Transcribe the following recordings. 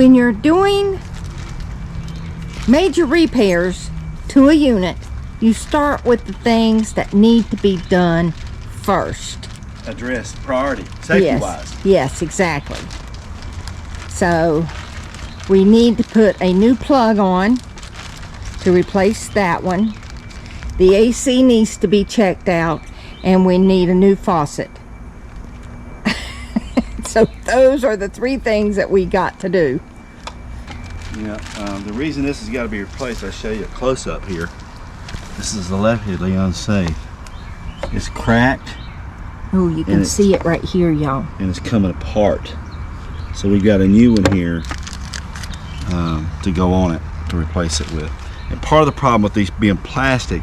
when you're doing major repairs to a unit, you start with the things that need to be done first. Address priority, safety-wise. Yes, exactly. So we need to put a new plug on to replace that one. The AC needs to be checked out, and we need a new faucet. So those are the 3 things that we got to do. Yeah, the reason this has got to be replaced, I'll show you a close-up here. This is allegedly unsafe. It's cracked. Oh, you can see it right here, y'all. And it's coming apart. So we've got a new one here to go on it, to replace it with. And part of the problem with these being plastic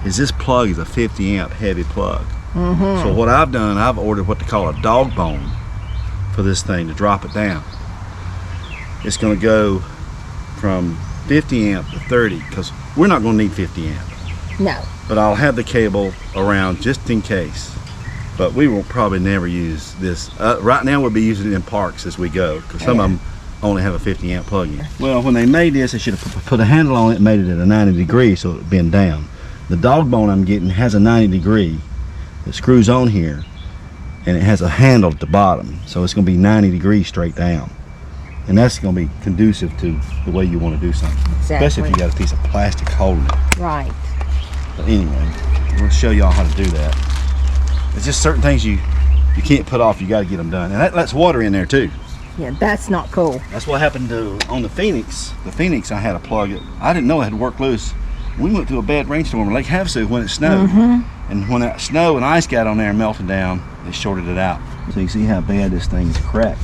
is this plug is a 50 amp heavy plug. So what I've done, I've ordered what they call a dog bone for this thing to drop it down. It's going to go from 50 amp to 30, because we're not going to need 50 amp. No. But I'll have the cable around just in case. But we will probably never use this. Right now we'll be using it in parks as we go, because some of them only have a 50 amp plug-in. Well, when they made this, they should have put a handle on it and made it at a 90 degree so it would bend down. The dog bone I'm getting has a 90 degree that screws on here, and it has a handle at the bottom, so it's going to be 90 degrees straight down. And that's going to be conducive to the way you want to do something. Exactly. Especially if you got a piece of plastic holding it. Right. But anyway, we'll show y'all how to do that. It's just certain things you can't put off. You got to get them done. And that lets water in there too. Yeah, that's not cool. That's what happened on the Phoenix. The Phoenix, I had a plug. I didn't know it had worked loose. We went through a bad rainstorm in Lake Havasu when it snowed. And when that snow and ice got on there and melted down, they shorted it out. So you see how bad this thing is cracked.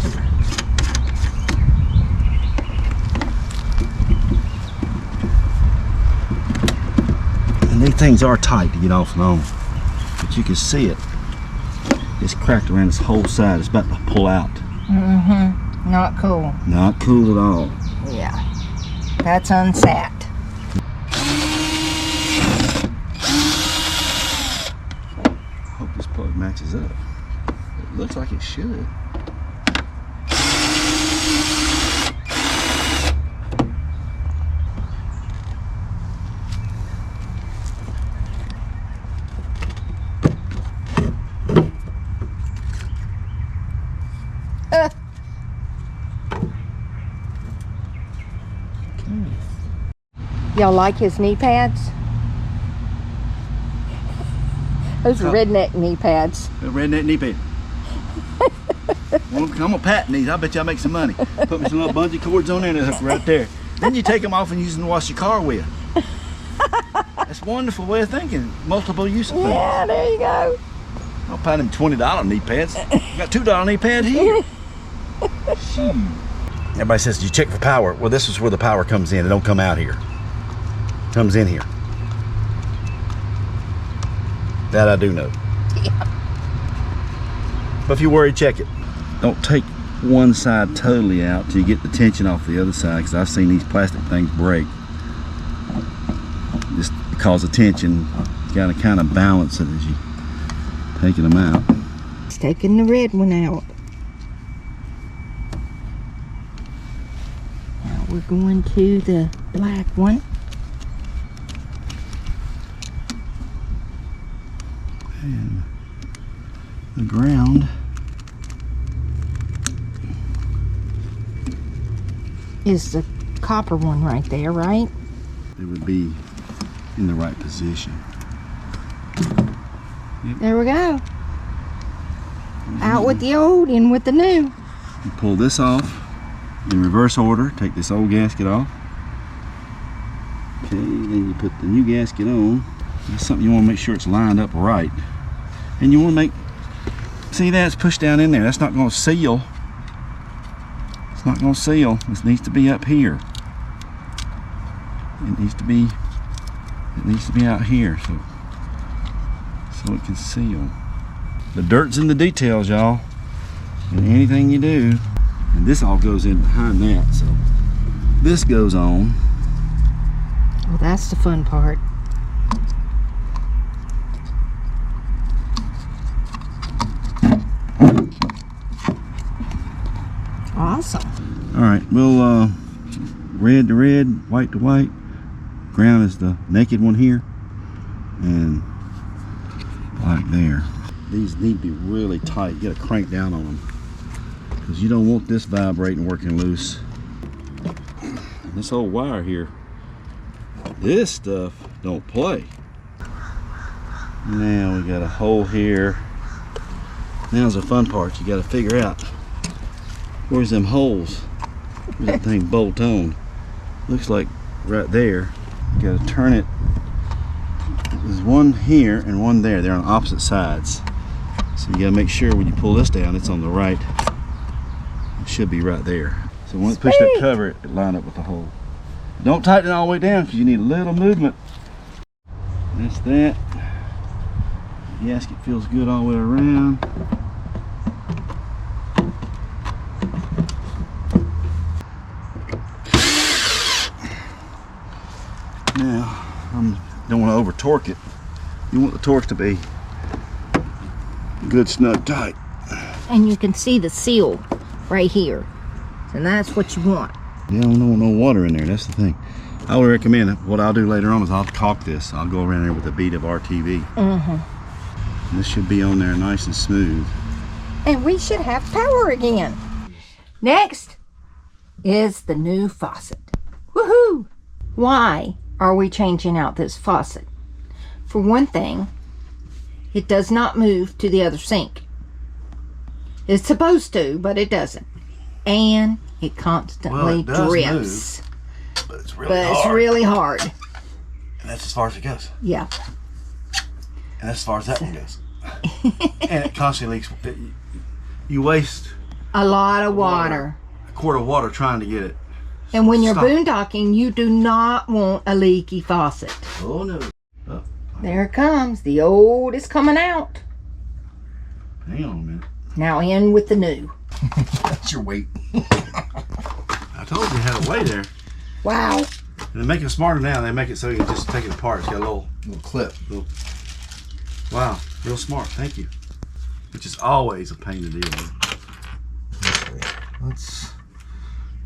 And these things are tight to get off and on. But you can see it. It's cracked around this whole side. It's about to pull out. Not cool. Not cool at all. Yeah. That's unsat. Hope this plug matches up. It looks like it should. Y'all like his knee pads? Those are redneck knee pads. Redneck knee pad. Well, I'm gonna patent these. I bet y'all make some money. Put me some little bungee cords on there and they'll hook right there. Then you take them off and use them to wash your car with. That's a wonderful way of thinking. Multiple use of things. Yeah, there you go. I'll pay them $20 knee pads. I got $2 knee pads here. Shoot. Everybody says, "Did you check for power?" Well, this is where the power comes in. It don't come out here. It comes in here. That I do know. Yeah. But if you're worried, check it. Don't take one side totally out till you get the tension off the other side, because I've seen these plastic things break. Just because of tension, you gotta kind of balance it as you taking them out. It's taking the red one out. Now we're going to the black one. And the ground Is the copper one right there, right? it would be in the right position. There we go. Out with the old, in with the new. You pull this off in reverse order. Take this old gasket off. Okay, then you put the new gasket on. That's something you want to make sure it's lined up right. And you want to make, see that it's pushed down in there. That's not going to seal. It's not going to seal. This needs to be up here. It needs to be out here so it can seal. The dirt's in the details, y'all. And anything you do, and this all goes in behind that, so this goes on. Well, that's the fun part. Awesome. All right, we'll red to red, white to white. Ground is the naked one here, and black there. These need to be really tight. You gotta crank down on them because you don't want this vibrating, working loose. This old wire here, this stuff don't play. Now we got a hole here. Now's the fun part. You got to figure out where's them holes. Where's that thing bolt on? Looks like right there. You got to turn it. There's one here and one there. They're on opposite sides. So you got to make sure when you pull this down, it's on the right. It should be right there. So when it's pushed that cover, it line up with the hole. Don't tighten it all the way down because you need a little movement. That's that. The gasket feels good all the way around. Now, I don't want to over torque it. You want the torque to be good, snug, tight. And you can see the seal right here. And that's what you want. Yeah, I don't want no water in there. That's the thing. I would recommend it. What I'll do later on is I'll caulk this. I'll go around there with a bead of RTV. This should be on there nice and smooth. And we should have power again. Next is the new faucet. Woohoo! Why are we changing out this faucet? For one thing, it does not move to the other sink. It's supposed to, but it doesn't. And it constantly drips. Move, but it's really hard. And that's as far as it goes. Yeah. And that's as far as that one goes. And it constantly leaks. You waste a lot of water. A quart of water trying to get it. And when you're boondocking, you do not want a leaky faucet. Oh no. Oh. There it comes. The old is coming out. Hang on a minute. Now in with the new. That's your weight. I told you had a way there. Wow. And they make it smarter now. They make it so you can just take it apart. It's got a little clip. Wow, real smart. Thank you. Which is always a pain to deal with. Okay, let's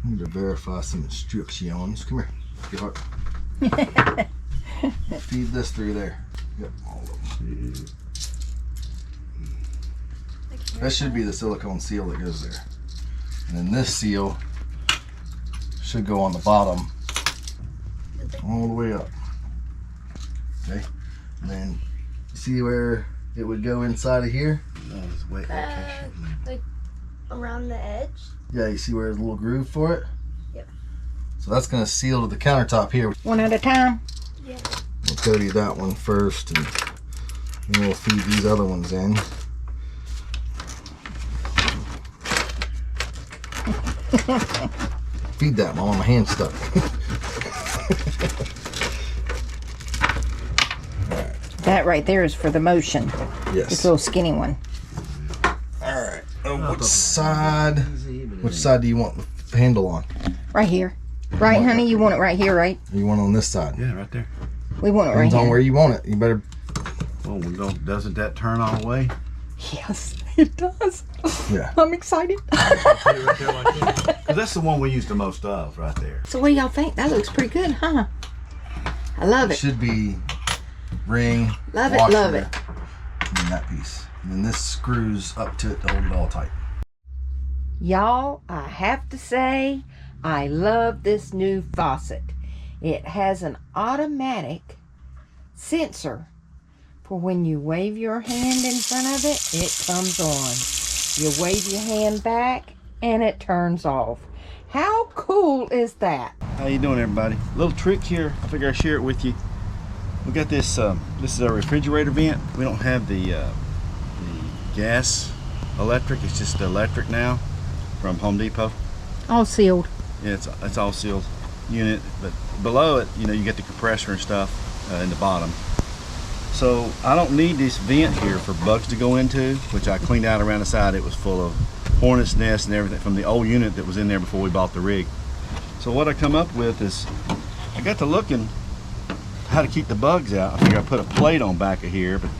need to verify some instructions. Come here. Get hard. Feed this through there. Yep, all of them. That should be the silicone seal that goes there. And then this seal should go on the bottom all the way up. Okay? And then see where it would go inside of here? Like around the edge? Yeah, you see where there's a little groove for it? Yep. So that's going to seal to the countertop here. One at a time? Yeah. We'll cody that one first, and then we'll feed these other ones in. Feed that, Mom. My hand's stuck. That right there is for the motion. Yes. This little skinny one. Alright. Which side do you want the handle on? Right here. Right, honey? You want it right here, right? You want it on this side? Yeah, right there. We want it right Depends here. on where you want it. You better... Oh, doesn't that turn all the way? Yes, it does. Yeah. I'm excited. Right there like that. 'Cause that's the one we use the most of, right there. So what do y'all think? That looks pretty good, huh? I love It it. should be ring, Love it, washer, love it. and then that piece. And then this screws up to it to hold it all tight. Y'all, I have to say, I love this new faucet. It has an automatic sensor for when you wave your hand in front of it, it comes on. You wave your hand back and it turns off. How cool is that? How you doing, everybody? Little trick here. I figure I'd share it with you. We got this. This is our refrigerator vent. We don't have the gas electric. It's just electric now from Home Depot. All sealed. Yeah, it's all sealed unit, but below it, you know, you get the compressor and stuff in the bottom. So I don't need this vent here for bugs to go into, which I cleaned out around the side. It was full of hornets nests and everything from the old unit that was in there before we bought the rig. So what I come up with is, I got to looking how to keep the bugs out. I figure I put a plate on back of here, but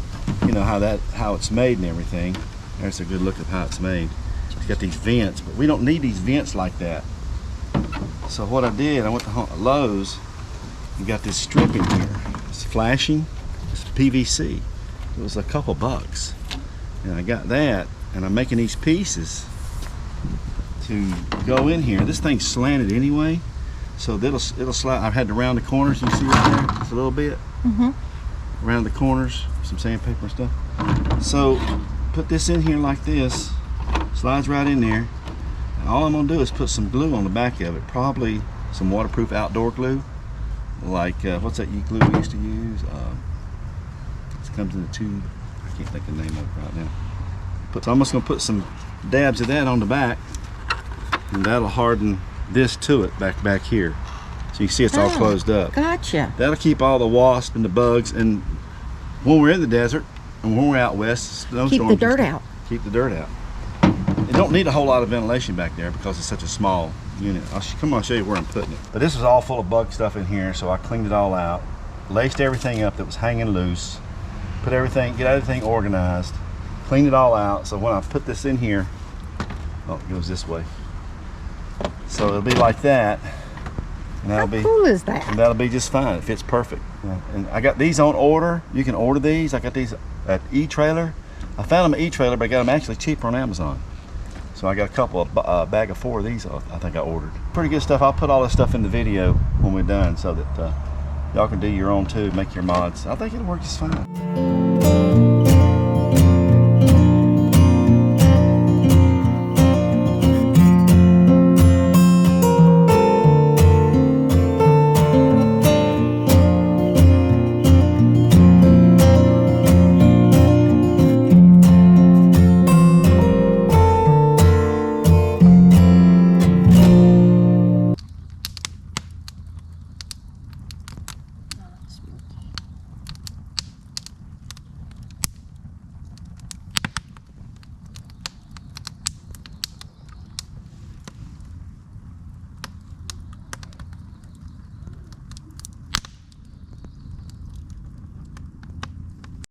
you know how it's made and everything. There's a good look at how it's made. It's got these vents, but we don't need these vents like that. So what I did, I went to Lowe's and got this strip in here. It's flashing. It's PVC. It was a couple bucks. And I got that, and I'm making these pieces to go in here. This thing's slanted anyway, so it'll slide. I've had to round the corners. You see right there, just a little bit. Around the corners, some sandpaper and stuff. So put this in here like this. Slides right in there. And all I'm gonna do is put some glue on the back of it. Probably some waterproof outdoor glue, like what's that glue we used to use? It comes in a tube. I can't think of the name of it right now. So I'm just gonna put some dabs of that on the back, and that'll harden this to it back here. So you see it's all closed up. Gotcha. That'll keep all the wasps and the bugs, and when we're in the desert and when we're out west, snowstorms, Keep the dirt out. Keep the dirt out. It don't need a whole lot of ventilation back there because it's such a small unit. I'll show you where I'm putting it. But this was all full of bug stuff in here, so I cleaned it all out, laced everything up that was hanging loose, get everything organized, cleaned it all out. So when I put this in here, oh, it goes this way. So it'll be like that. And How cool is that? And that'll be just fine. It fits perfect. And I got these on order. You can order these. I got these at eTrailer. I found them at eTrailer, but I got them actually cheaper on Amazon. So I got a couple of bag of 4 of these. I think I ordered. Pretty good stuff. I'll put all this stuff in the video when we're done, so that y'all can do your own too, make your mods. I think it'll work just fine.